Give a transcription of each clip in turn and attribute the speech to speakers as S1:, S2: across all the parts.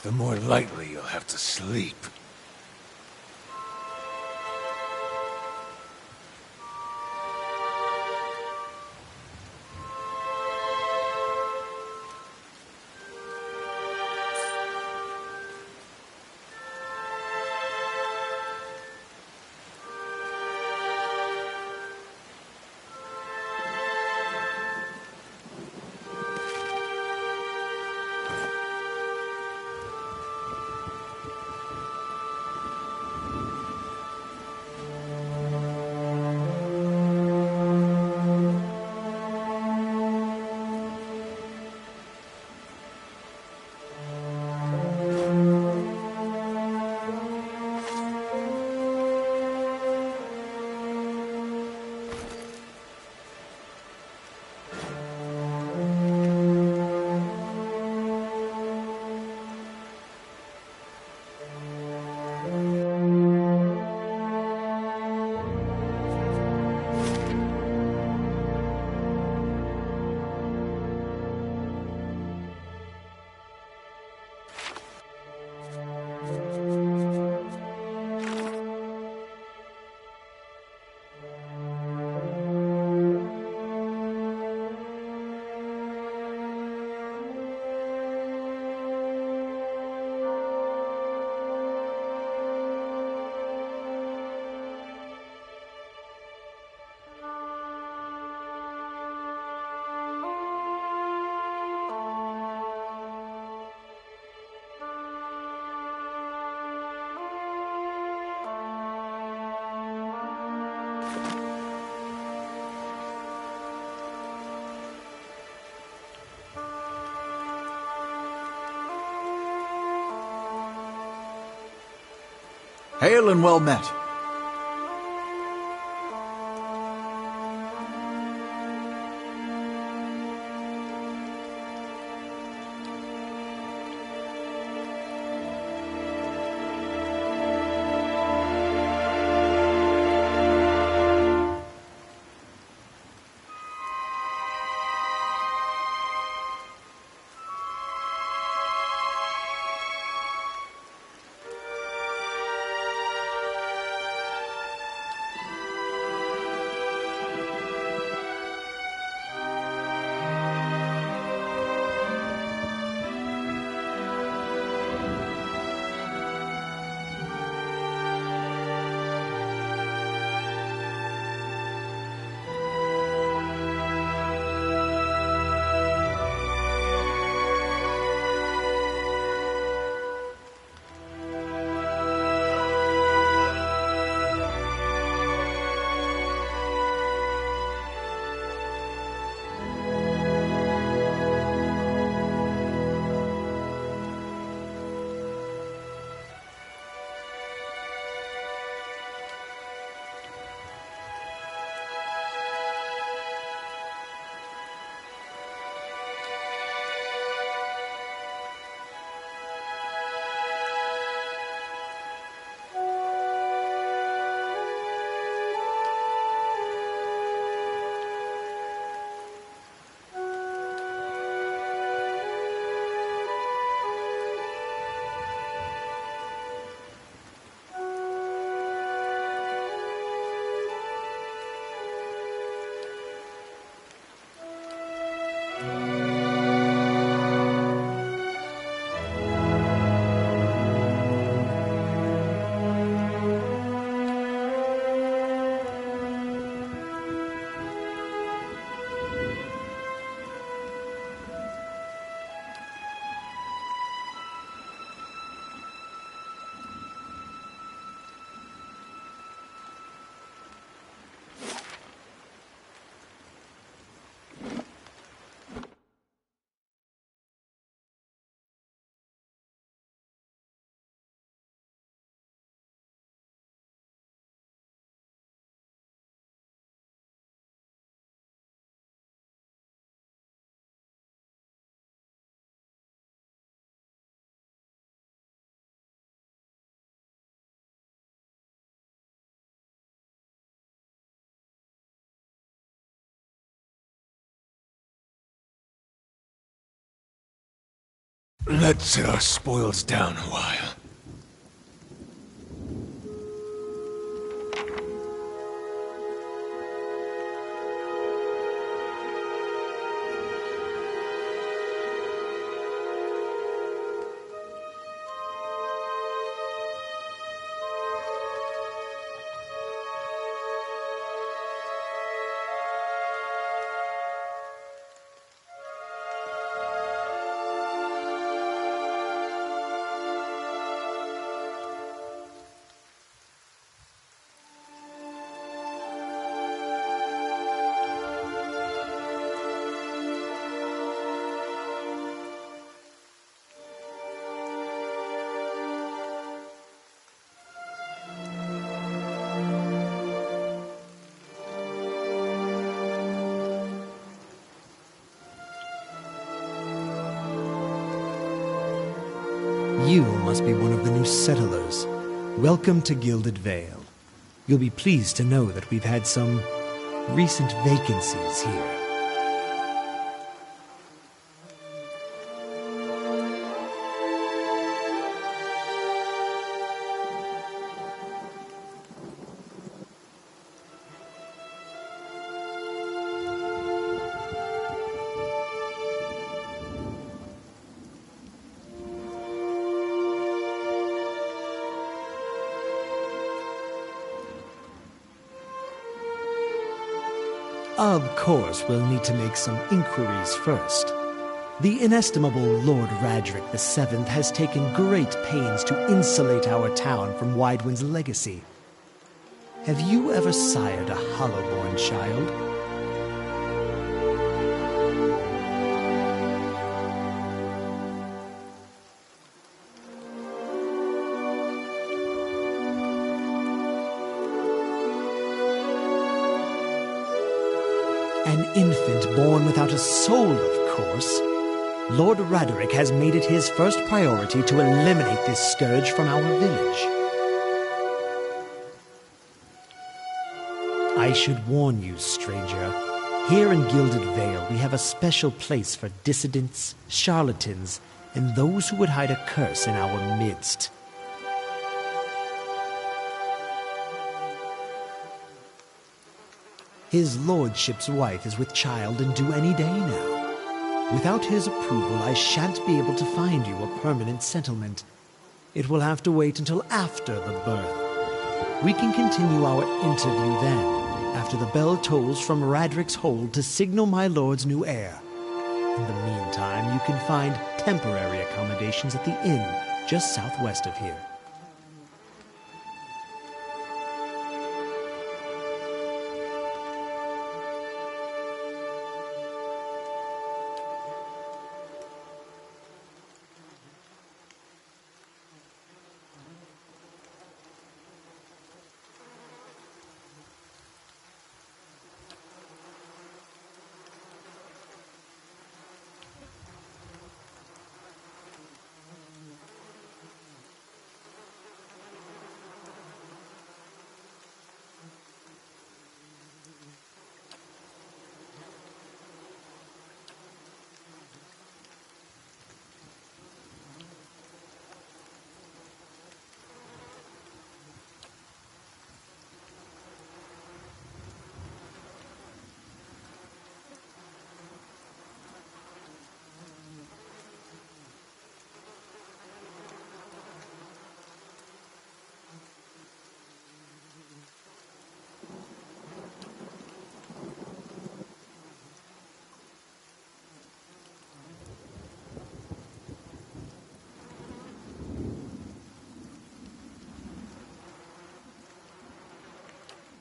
S1: the more likely you'll have to sleep.
S2: Hail and well met.
S1: Let's sit our spoils down a while.
S3: You must be one of the new settlers. Welcome to Gilded Vale. You'll be pleased to know that we've had some recent vacancies here. Of course, we'll need to make some inquiries first. The inestimable Lord Radric VII has taken great pains to insulate our town from Widewind's legacy. Have you ever sired a Hollowborn child? An infant born without a soul, of course. Lord Radric has made it his first priority to eliminate this scourge from our village. I should warn you, stranger. Here in Gilded Vale, we have a special place for dissidents, charlatans, and those who would hide a curse in our midst. His lordship's wife is with child and due any day now. Without his approval, I shan't be able to find you a permanent settlement. It will have to wait until after the birth. We can continue our interview then, after the bell tolls from Radric's hold to signal my lord's new heir. In the meantime, you can find temporary accommodations at the inn just southwest of here.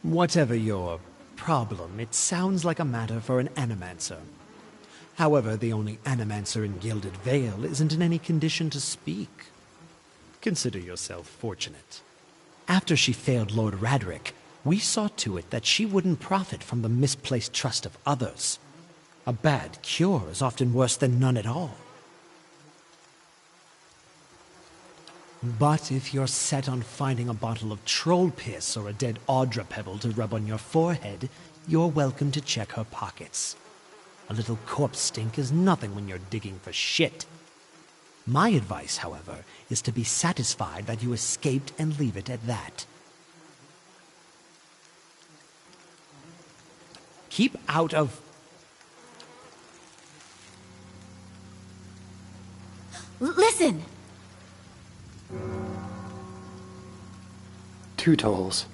S3: Whatever your problem, it sounds like a matter for an animancer. However, the only animancer in Gilded Vale isn't in any condition to speak. Consider yourself fortunate. After she failed Lord Radric, we saw to it that she wouldn't profit from the misplaced trust of others. A bad cure is often worse than none at all. But if you're set on finding a bottle of troll piss or a dead Audra pebble to rub on your forehead, you're welcome to check her pockets. A little corpse stink is nothing when you're digging for shit. My advice, however, is to be satisfied that you escaped and leave it at that. Keep out of...
S4: Listen!
S5: 2 tolls.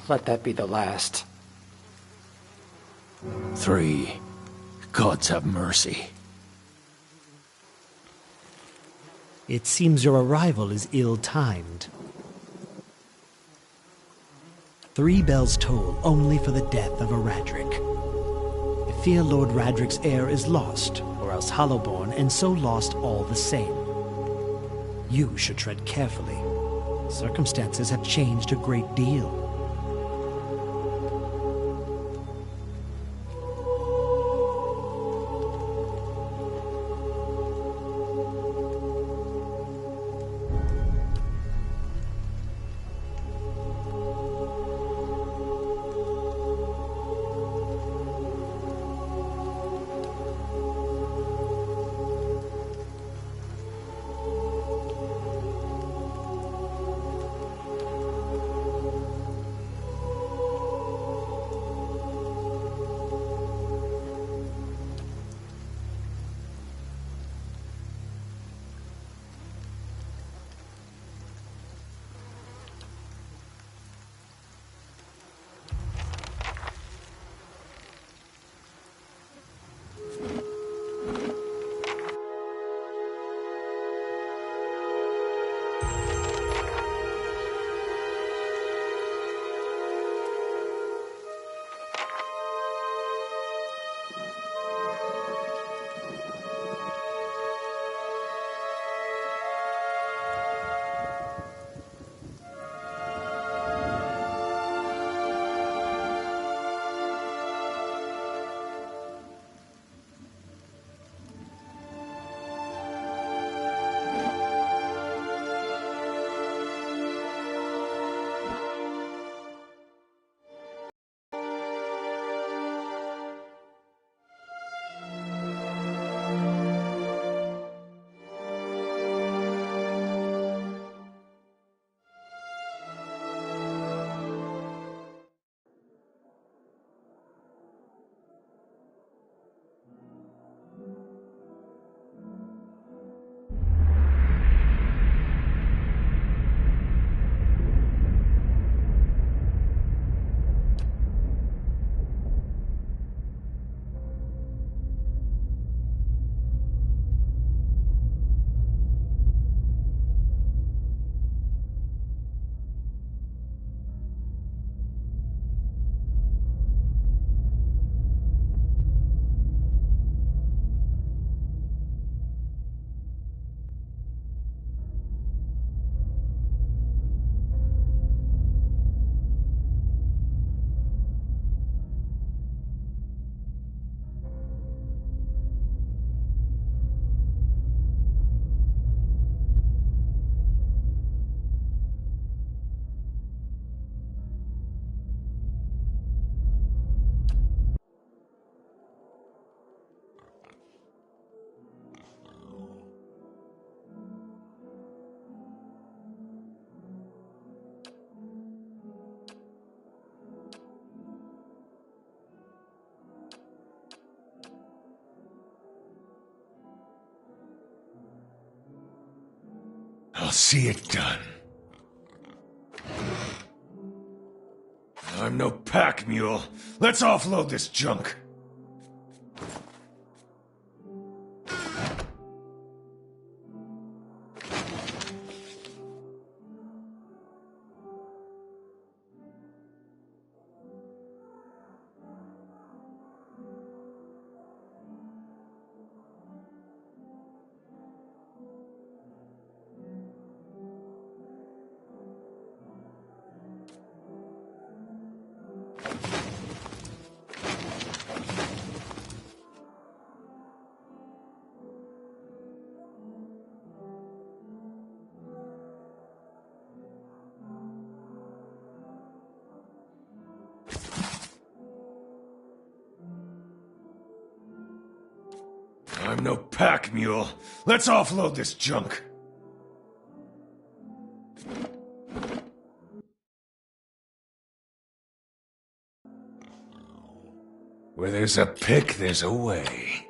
S5: Let that be the last.
S1: 3. Gods have mercy.
S3: It seems your arrival is ill-timed. 3 bells toll only for the death of a Radric. I fear Lord Radric's heir is lost, or else Hollowborn, and so lost all the same. You should tread carefully. Circumstances have changed a great deal.
S1: I'll see it done. I'm no pack mule. Let's offload this junk. I'm no pack mule. Let's offload this junk. Where there's a pick, there's a way.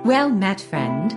S6: Well met, friend.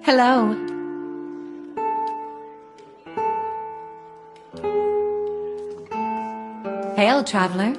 S4: Hello. Hail, traveler.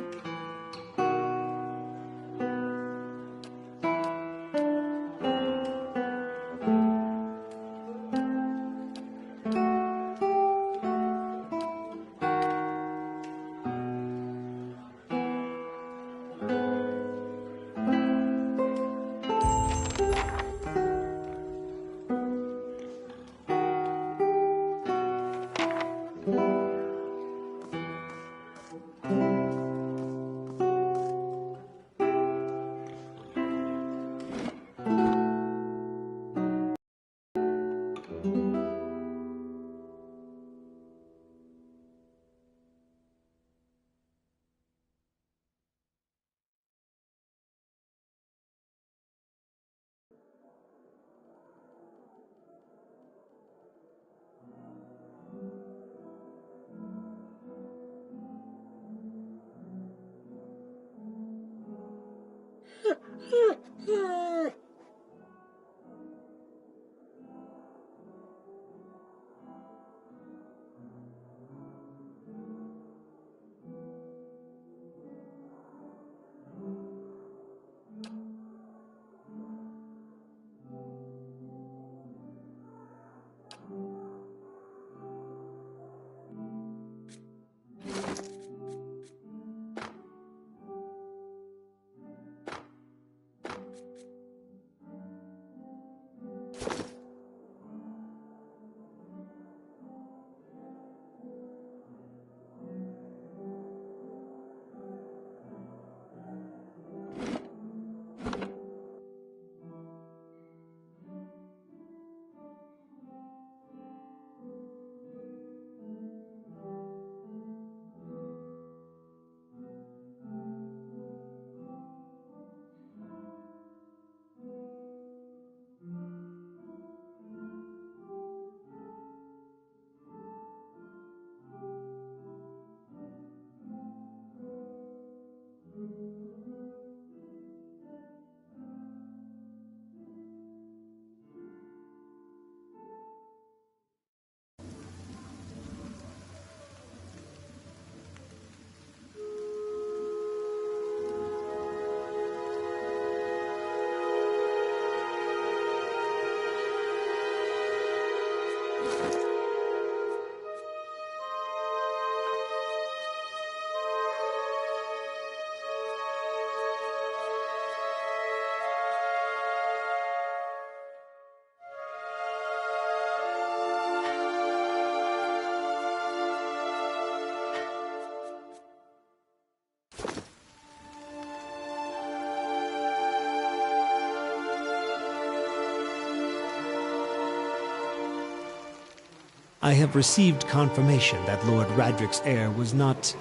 S3: I have received confirmation that Lord Radric's heir was not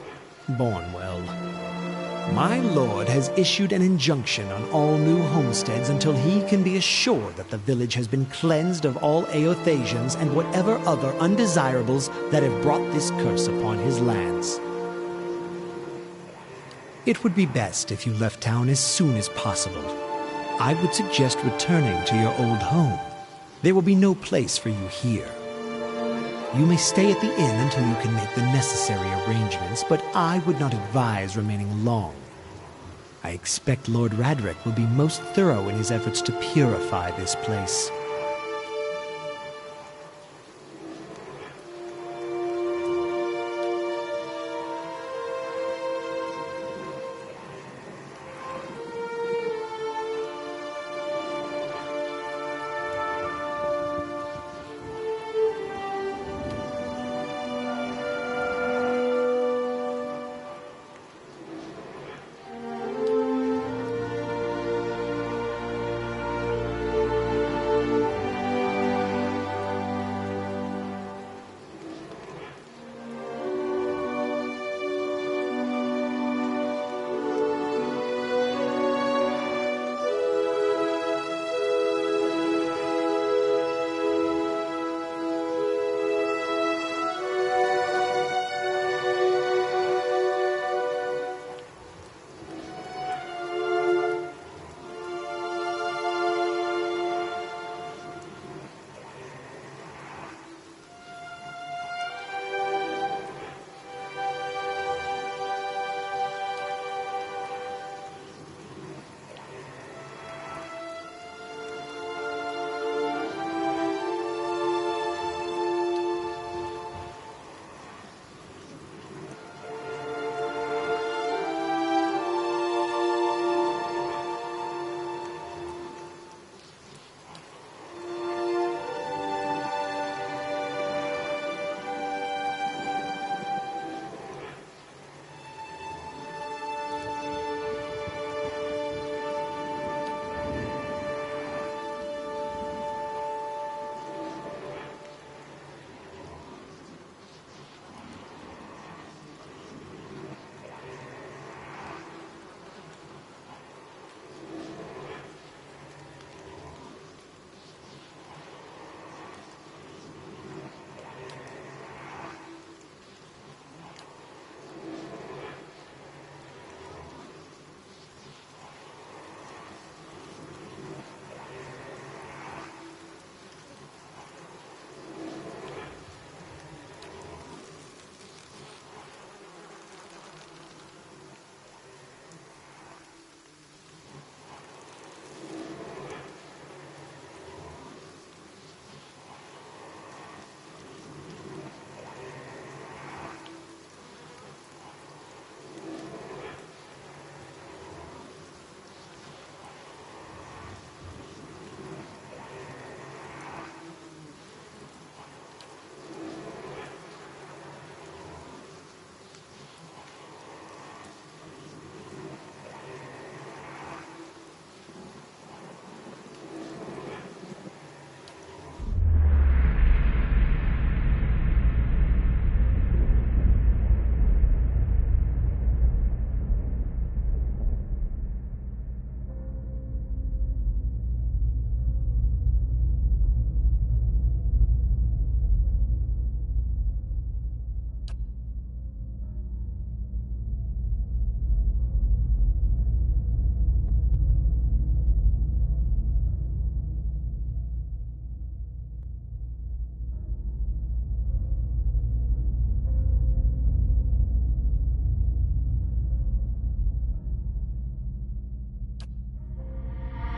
S3: born well. My lord has issued an injunction on all new homesteads until he can be assured that the village has been cleansed of all Aothasians and whatever other undesirables that have brought this curse upon his lands. It would be best if you left town as soon as possible. I would suggest returning to your old home. There will be no place for you here. You may stay at the inn until you can make the necessary arrangements, but I would not advise remaining long. I expect Lord Radric will be most thorough in his efforts to purify this place.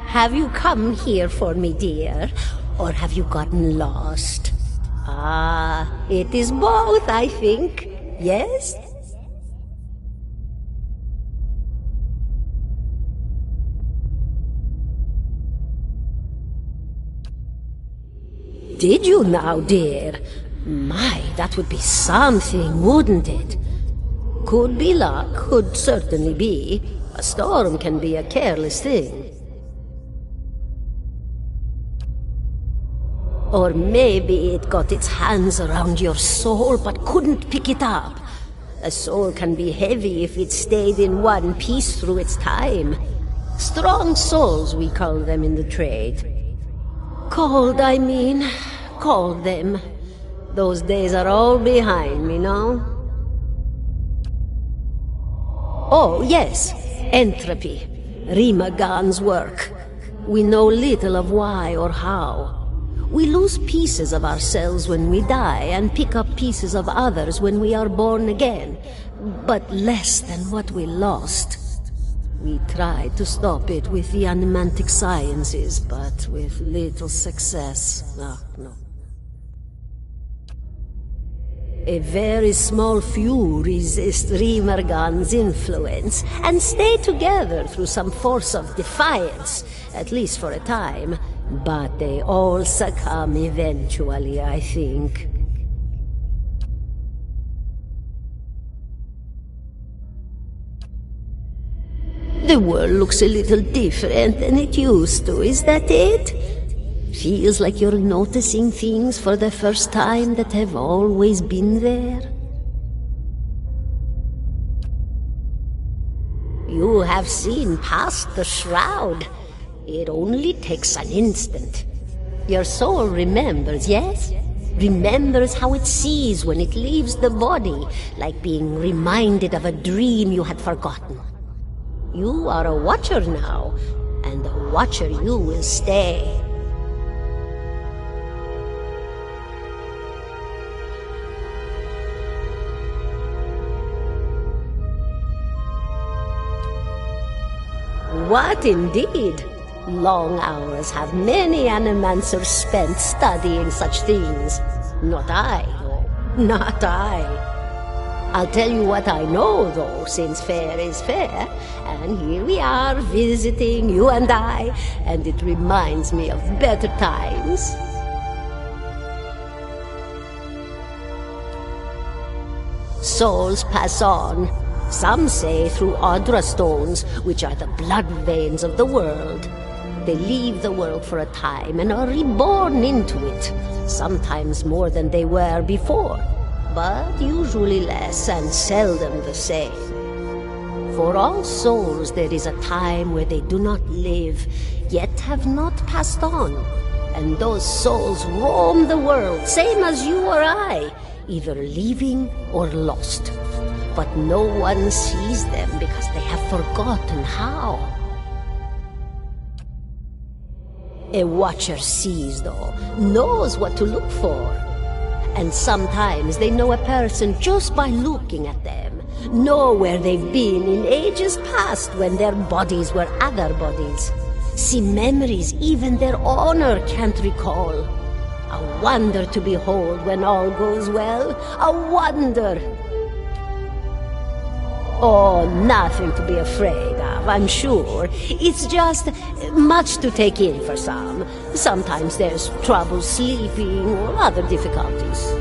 S6: Have you come here for me, dear? Or have you gotten lost? Ah, it is both, I think. Yes? Did you now, dear? My, that would be something, wouldn't it? Could be luck, could certainly be. A storm can be a careless thing. Or maybe it got its hands around your soul but couldn't pick it up. A soul can be heavy if it stayed in one piece through its time. Strong souls, we call them in the trade. Cold, I mean. Called them. Those days are all behind me now. Oh, yes. Entropy. Rimagan's work. We know little of why or how. We lose pieces of ourselves when we die and pick up pieces of others when we are born again, but less than what we lost. We tried to stop it with the animantic sciences, but with little success. No. A very small few resist Rimergan's influence and stay together through some force of defiance, at least for a time. But they all succumb eventually, I think. The world looks a little different than it used to, is that it? Feels like you're noticing things for the first time that have always been there. You have seen past the shroud. It only takes an instant. Your soul remembers, yes? Remembers how it sees when it leaves the body, like being reminded of a dream you had forgotten. You are a watcher now, and a watcher you will stay. What indeed? Long hours have many animancers spent studying such things. Not I, though. Not I. I'll tell you what I know, though, since fair is fair. And here we are, visiting, you and I, and it reminds me of better times. Souls pass on. Some say through Audra stones, which are the blood veins of the world. They leave the world for a time and are reborn into it, sometimes more than they were before, but usually less and seldom the same. For all souls there is a time where they do not live, yet have not passed on, and those souls roam the world, same as you or I, either leaving or lost. But no one sees them because they have forgotten how. A watcher sees, though, knows what to look for. And sometimes they know a person just by looking at them, know where they've been in ages past when their bodies were other bodies, see memories even their owner can't recall. A wonder to behold when all goes well, a wonder. Oh, nothing to be afraid of, I'm sure. It's just much to take in for some. Sometimes there's trouble sleeping or other difficulties.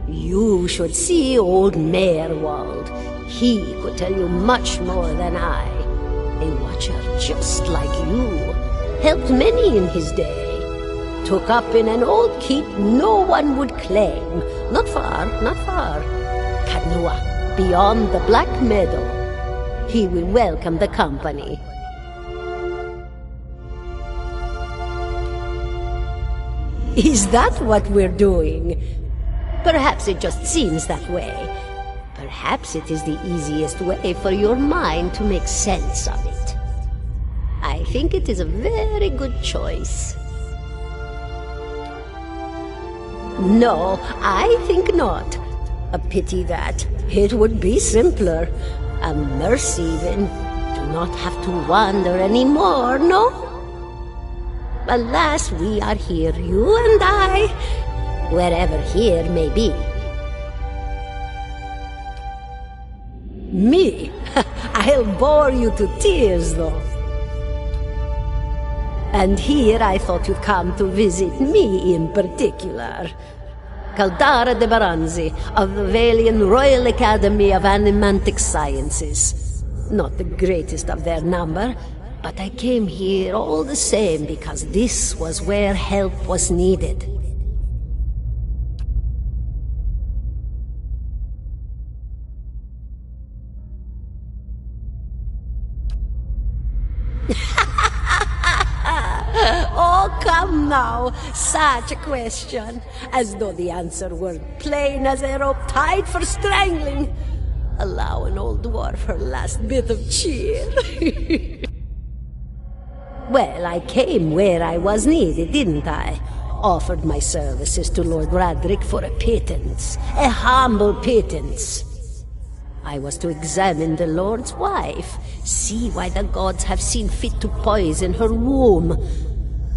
S6: You should see old Meerwald. He could tell you much more than I. A watcher just like you. Helped many in his day. Took up in an old keep no one would claim. Not far, not far. Kanua, beyond the Black Meadow. He will welcome the company. Is that what we're doing? Perhaps it just seems that way. Perhaps it is the easiest way for your mind to make sense of it. I think it is a very good choice. No, I think not. A pity that. It would be simpler. A mercy even do not have to wander anymore, no? Alas, we are here, you and I, wherever here may be. Me? I'll bore you to tears, though. And here I thought you'd come to visit me in particular. Caldara de Baranzi, of the Valian Royal Academy of Animantic Sciences. Not the greatest of their number, but I came here all the same because this was where help was needed. Oh, come now. Such a question. As though the answer were plain as a rope tied for strangling. Allow an old dwarf her last bit of cheer. Well, I came where I was needed, didn't I? Offered my services to Lord Radric for a pittance. A humble pittance. I was to examine the Lord's wife, see why the gods have seen fit to poison her womb.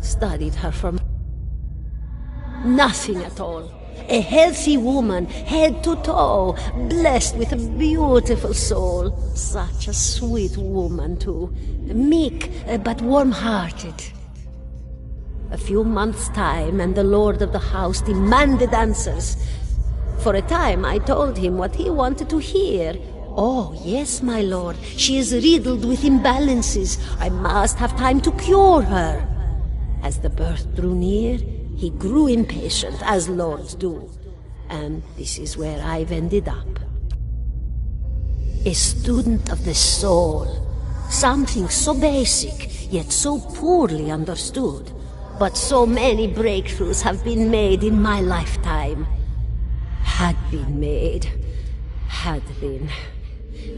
S6: Studied her from nothing at all. A healthy woman, head to toe, blessed with a beautiful soul. Such a sweet woman, too. Meek, but warm-hearted. A few months' time, and the lord of the house demanded answers. For a time, I told him what he wanted to hear. Oh, yes, my lord, she is riddled with imbalances. I must have time to cure her. As the birth drew near, he grew impatient, as lords do. And this is where I've ended up. A student of the soul. Something so basic, yet so poorly understood. But so many breakthroughs have been made in my lifetime. Had been.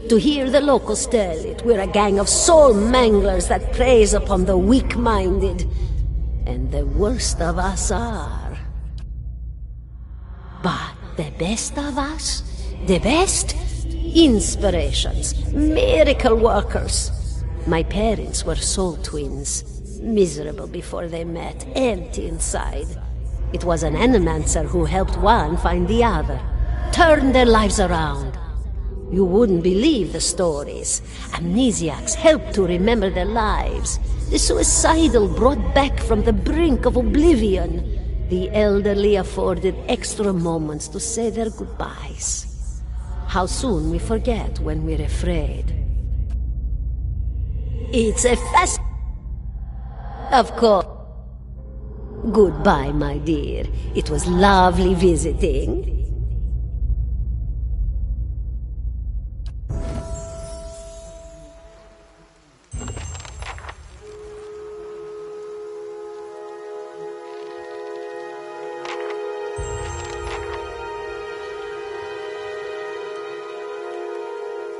S6: To hear the locals tell it, we're a gang of soul manglers that preys upon the weak-minded. And the worst of us are. But the best of us? The best? Inspirations, miracle workers. My parents were soul twins. Miserable before they met, empty inside. It was an animancer who helped one find the other. Turned their lives around. You wouldn't believe the stories. Amnesiacs helped to remember their lives. The suicidal brought back from the brink of oblivion. The elderly afforded extra moments to say their goodbyes. How soon we forget when we're afraid. It's a fast... Of course. Goodbye, my dear. It was lovely visiting.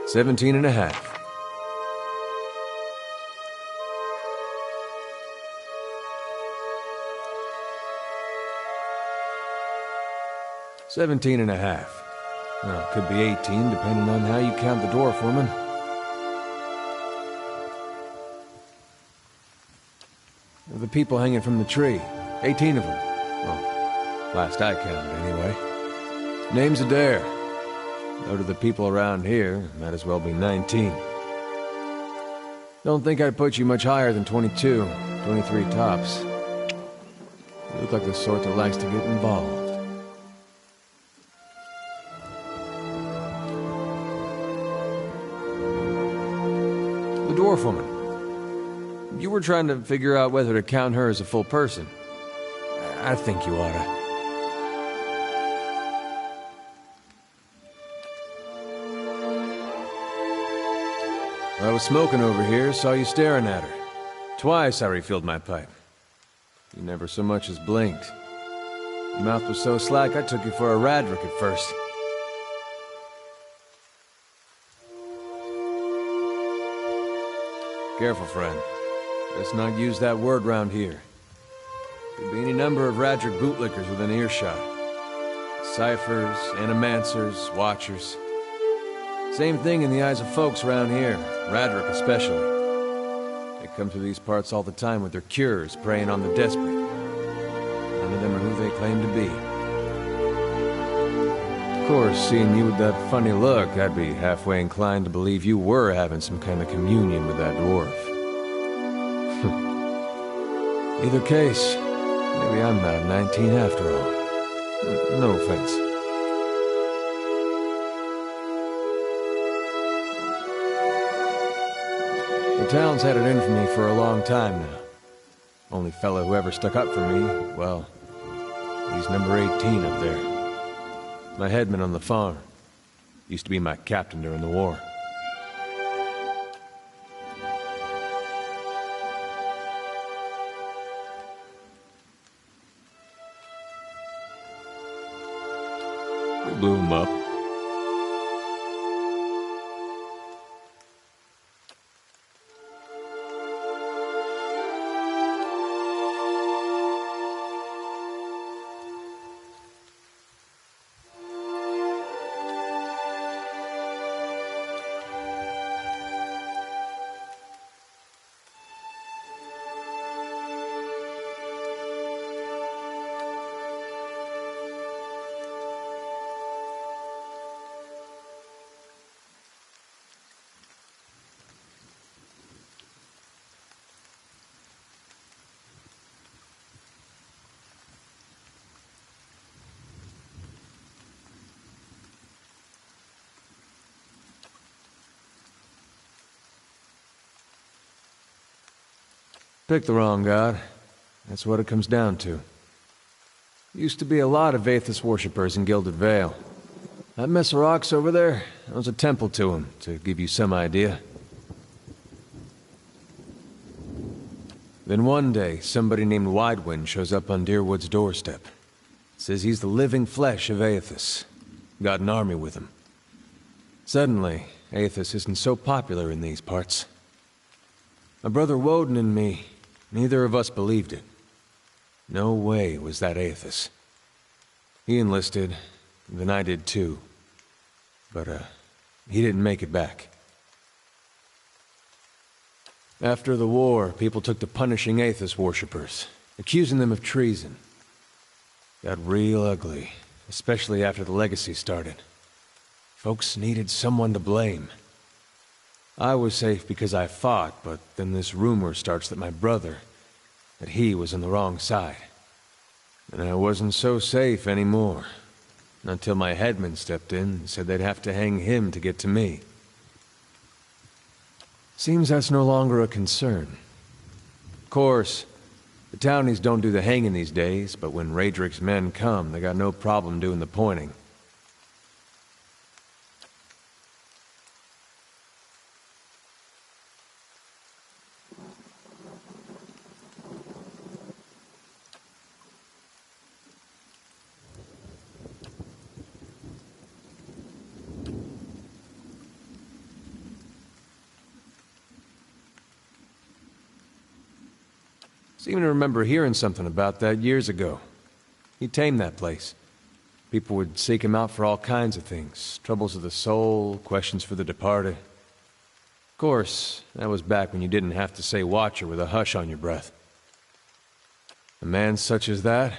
S1: $17 and a half. $17 and a half. Well, could be 18, depending on how you count the door foreman. The people hanging from the tree. 18 of them. Well, last I counted, anyway. Name's Adair. Though to the people around here, might as well be 19. Don't think I'd put you much higher than 22, 23 tops. You look like the sort that likes to get involved. The dwarf woman. You were trying to figure out whether to count her as a full person. I think you oughta. I was smoking over here, saw you staring at her. Twice I refilled my pipe. You never so much as blinked. Your mouth was so slack I took you for a Radric at first. Careful, friend. Let's not use that word round here. Could be any number of Radric bootlickers within earshot. Ciphers, animancers, watchers. Same thing in the eyes of folks around here, Radric especially. They come to these parts all the time with their cures, preying on the desperate. None of them are who they claim to be. Of course, seeing you with that funny look, I'd be halfway inclined to believe you were having some kind of communion with that dwarf. Either case, maybe I'm not 19 after all. No offense. The town's had it in for me for a long time now. Only fellow who ever stuck up for me, well, he's number 18 up there. My headman on the farm. Used to be my captain during the war. We blew him up. Picked the wrong god. That's what it comes down to. Used to be a lot of Aethys worshippers in Gilded Vale. That mess of rocks over there, that was a temple to him, to give you some idea. Then one day, somebody named Widewind shows up on Deerwood's doorstep. Says he's the living flesh of Aethys. Got an army with him. Suddenly, Aethys isn't so popular in these parts. My brother Woden and me, neither of us believed it. No way was that Aethys. He enlisted, then I did too. But, he didn't make it back. After the war, people took to punishing Aethys worshippers, accusing them of treason. Got real ugly, especially after the Legacy started. Folks needed someone to blame. I was safe because I fought, but then this rumor starts that my brother, that he was on the wrong side. And I wasn't so safe anymore. Until my headman stepped in and said they'd have to hang him to get to me. Seems that's no longer a concern. Of course, the townies don't do the hanging these days, but when Radric's men come, they got no problem doing the pointing. Seem to remember hearing something about that years ago. He tamed that place. People would seek him out for all kinds of things. Troubles of the soul, questions for the departed. Of course, that was back when you didn't have to say Watcher with a hush on your breath. A man such as that,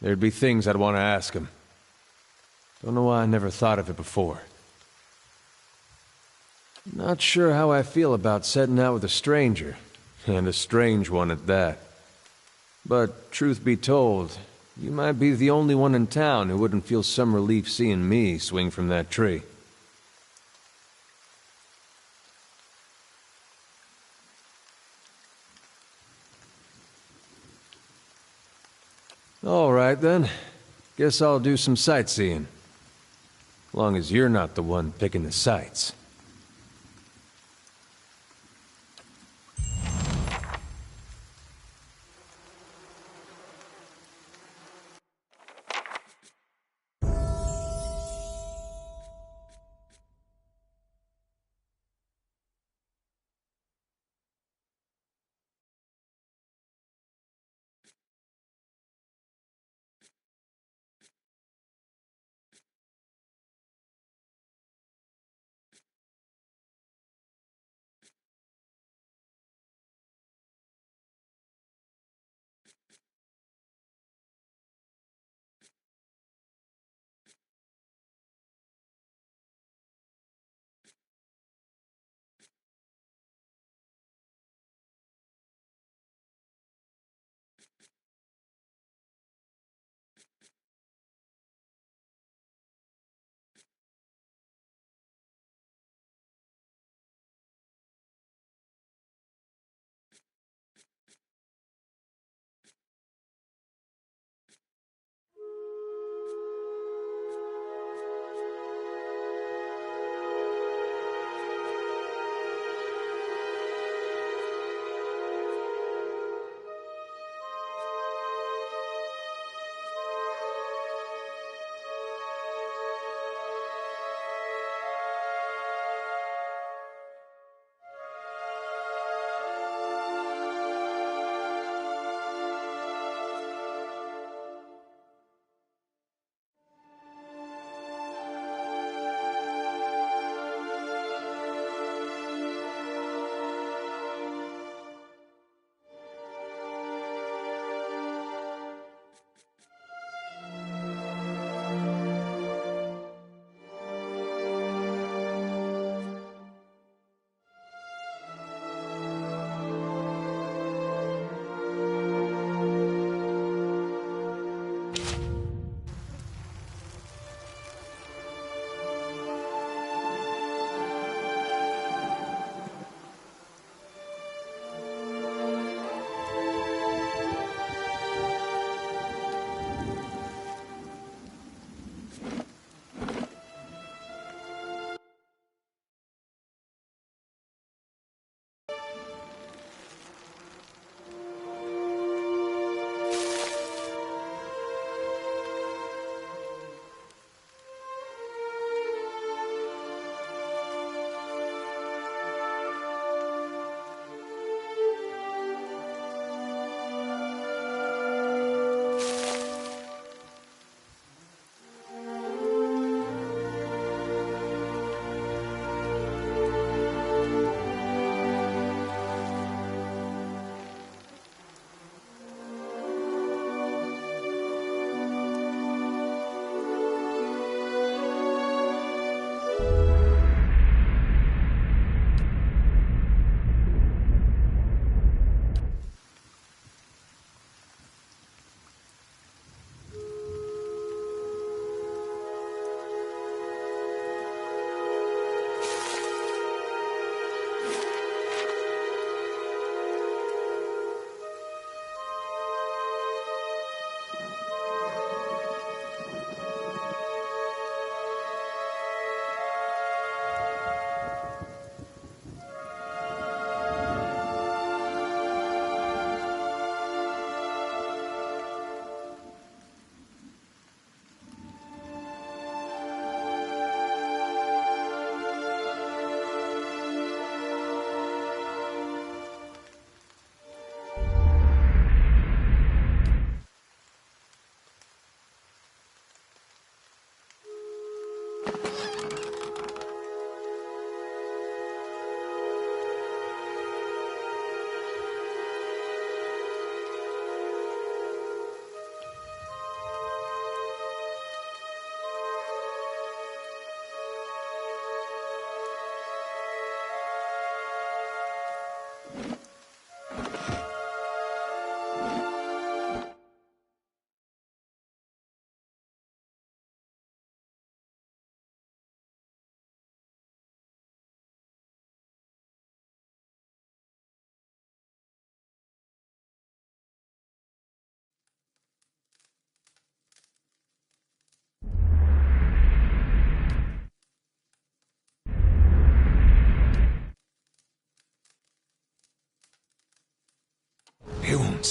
S1: there'd be things I'd want to ask him. Don't know why I never thought of it before. Not sure how I feel about setting out with a stranger, and a strange one at that. But, truth be told, you might be the only one in town who wouldn't feel some relief seeing me swing from that tree. All right, then. Guess I'll do some sightseeing. Long as you're not the one picking the sights.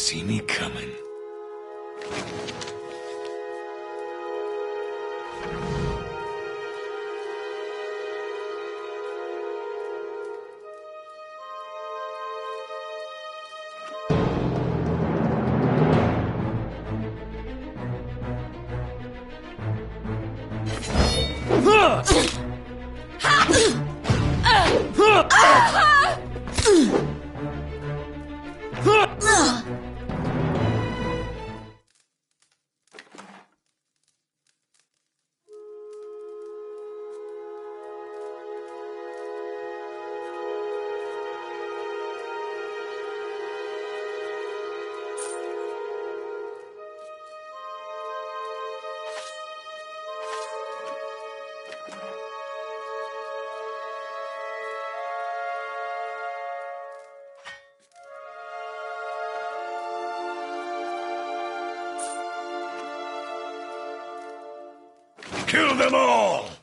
S7: see me coming. Kill them all!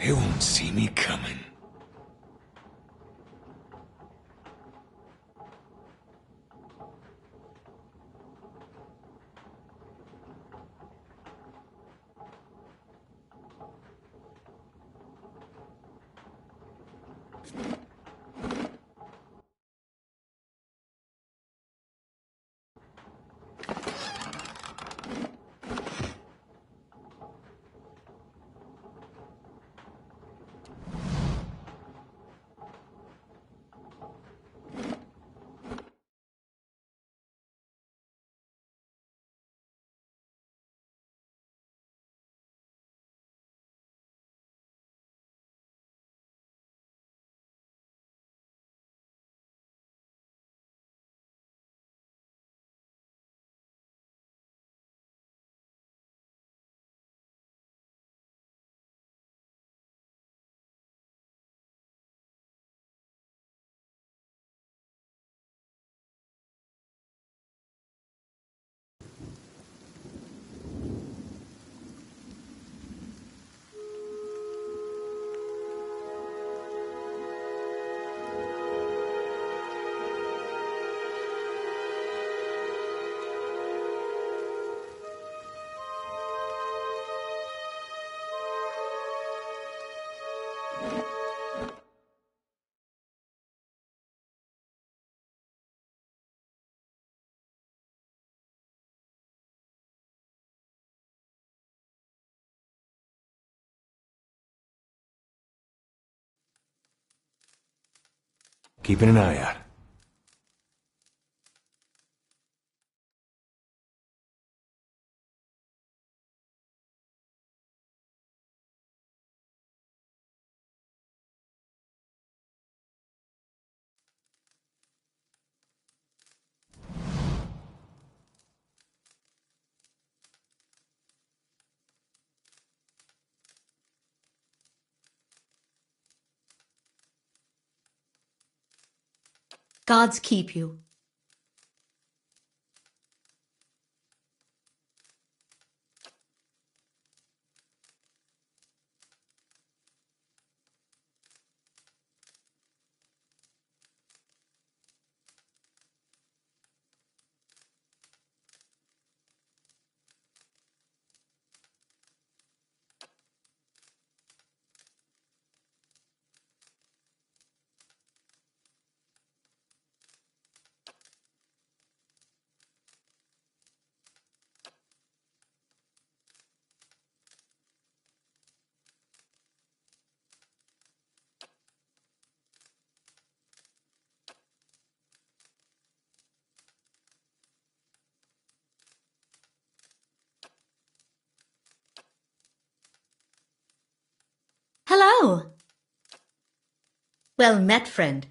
S7: He won't see me coming.
S1: Keeping an eye out.
S8: Gods keep you. Hello. Well met, friend.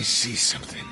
S7: see something.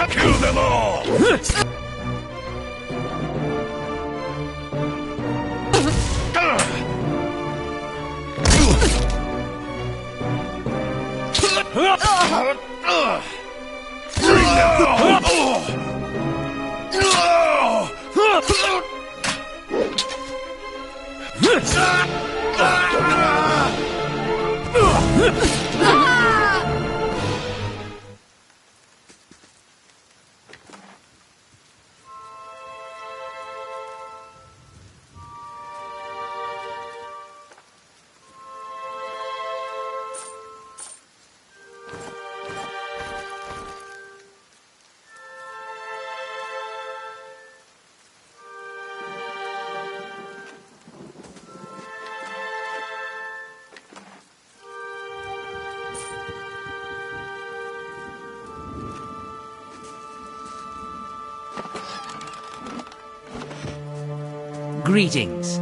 S7: Kill them all!
S8: Greetings.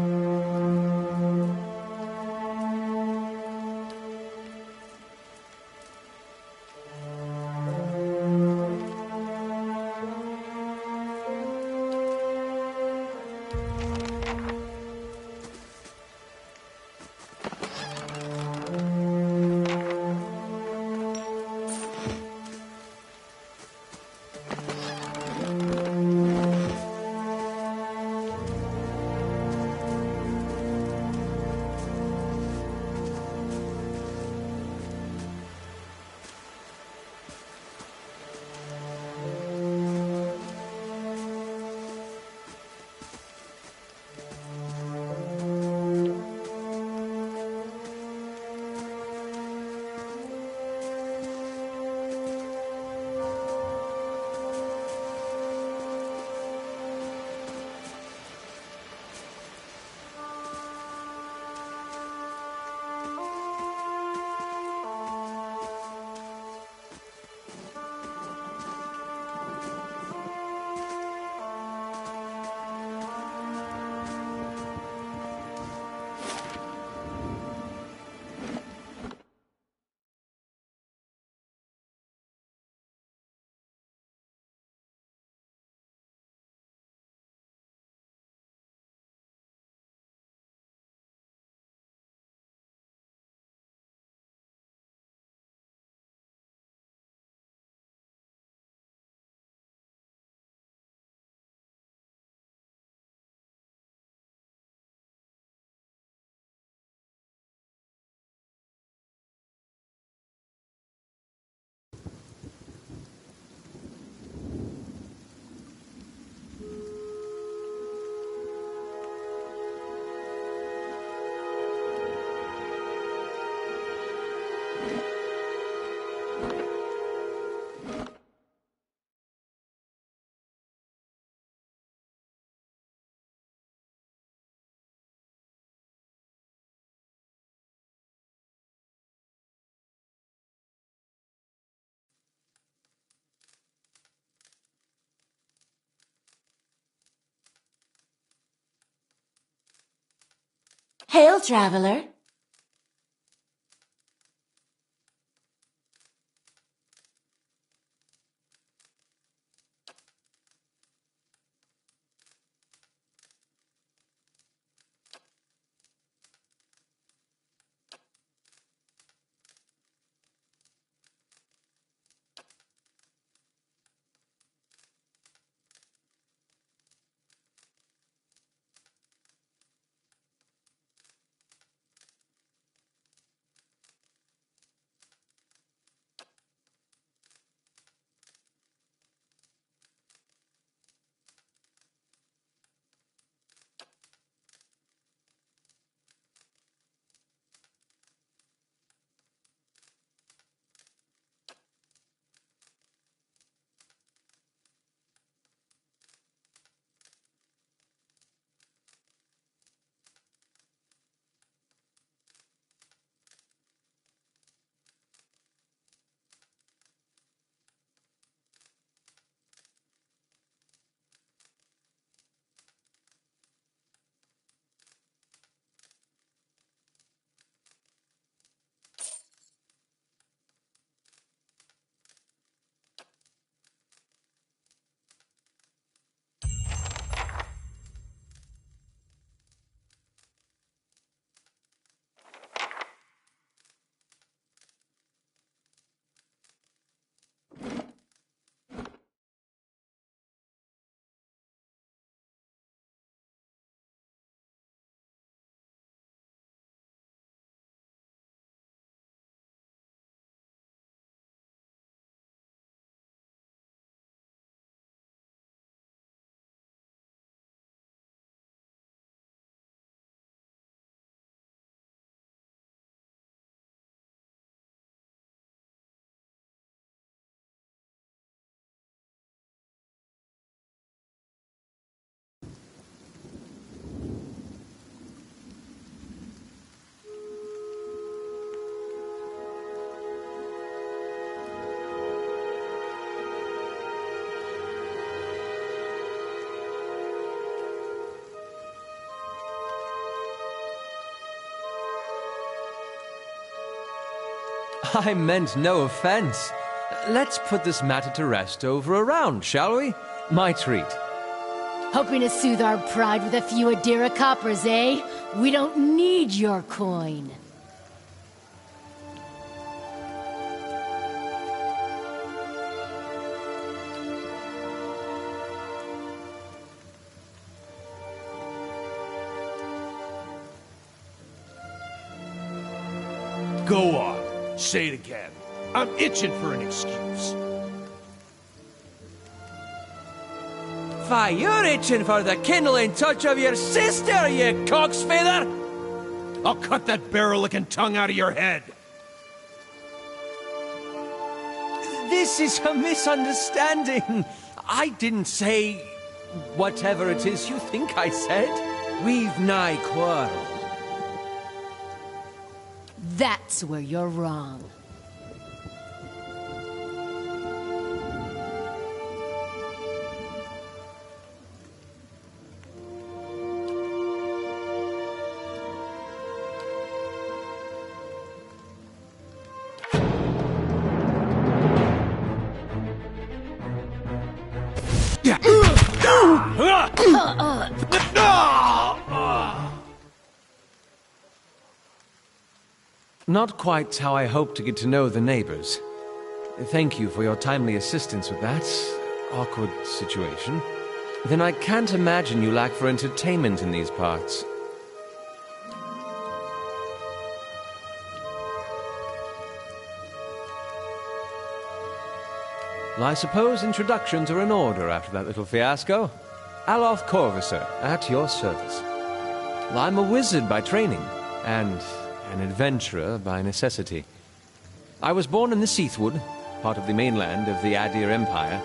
S4: Hail, traveler.
S1: I meant no offense. Let's put this matter to rest over a round, shall we? My treat.
S4: Hoping to soothe our pride with a few Adira coppers, eh? We don't need your coin.
S7: Go on. Say it again. I'm itching for an excuse.
S1: Why, you're itching for the kindling touch of your sister, you cock's feather!
S7: I'll cut that barrel-licking tongue out of your head.
S1: This is a misunderstanding. I didn't say whatever it is you think I said. We've nigh quarreled.
S4: That's where you're wrong.
S1: Not quite how I hoped to get to know the neighbors. Thank you for your timely assistance with that awkward situation. Then I can't imagine you lack for entertainment in these parts. Well, I suppose introductions are in order after that little fiasco. Aloth Corvusser, at your service. Well, I'm a wizard by training, and an adventurer by necessity. I was born in the Seathwood, part of the mainland of the Adir Empire,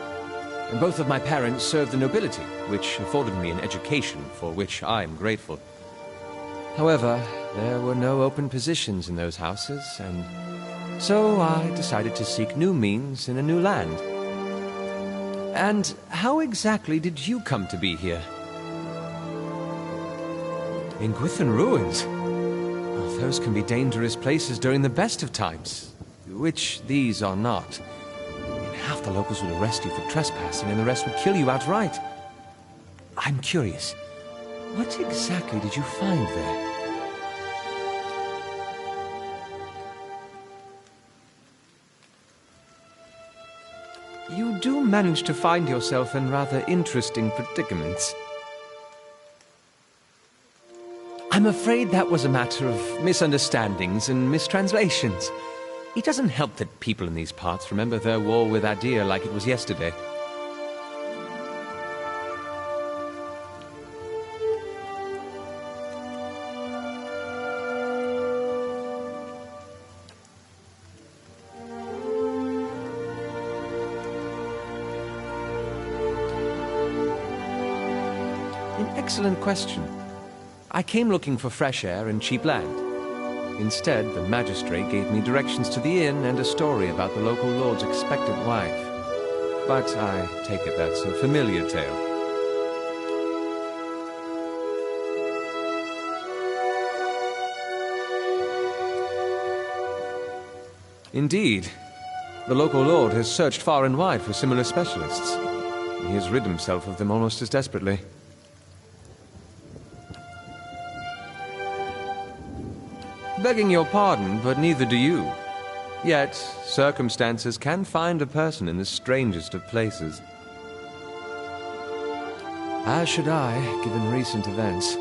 S1: and both of my parents served the nobility, which afforded me an education for which I am grateful. However, there were no open positions in those houses, and so I decided to seek new means in a new land. And how exactly did you come to be here? In Gwithan Ruins? Those can be dangerous places during the best of times, which these are not. And half the locals would arrest you for trespassing and the rest would kill you outright. I'm curious, what exactly did you find there? You do manage to find yourself in rather interesting predicaments. I'm afraid that was a matter of misunderstandings and mistranslations. It doesn't help that people in these parts remember their war with Adir like it was yesterday. An excellent question. I came looking for fresh air and cheap land. Instead, the magistrate gave me directions to the inn and a story about the local lord's expectant wife. But I take it that's a familiar tale. Indeed. The local lord has searched far and wide for similar specialists. He has rid himself of them almost as desperately. Begging your pardon, but neither do you. Yet, circumstances can find a person in the strangest of places. As should I, given recent events.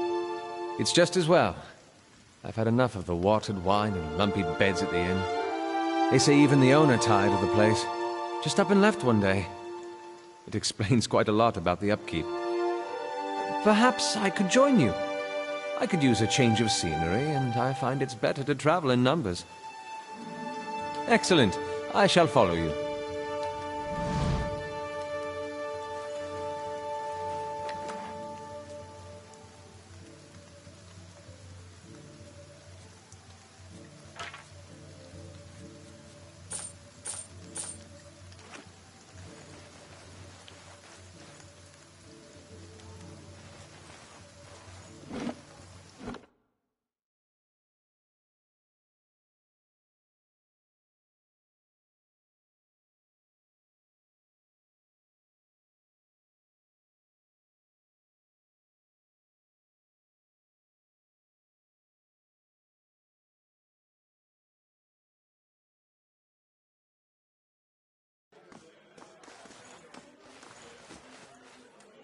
S1: It's just as well. I've had enough of the watered wine and lumpy beds at the inn. They say even the owner tired of the place. Just up and left one day. It explains quite a lot about the upkeep. Perhaps I could join you. I could use a change of scenery, and I find it's better to travel in numbers. Excellent. I shall follow you.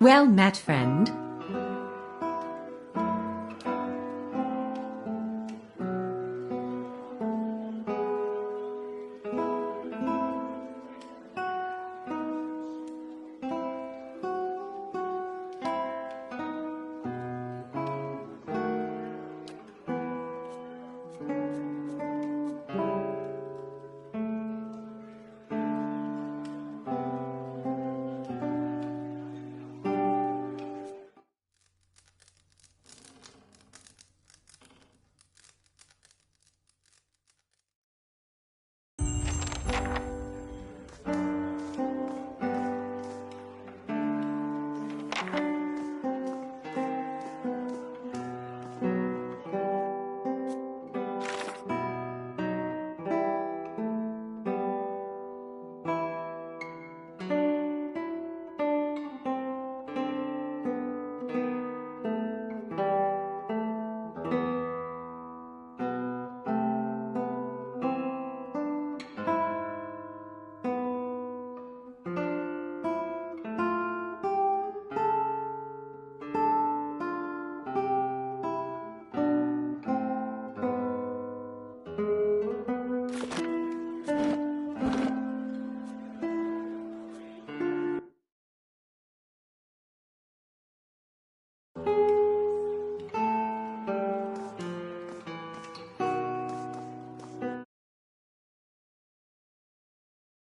S8: Well met, friend.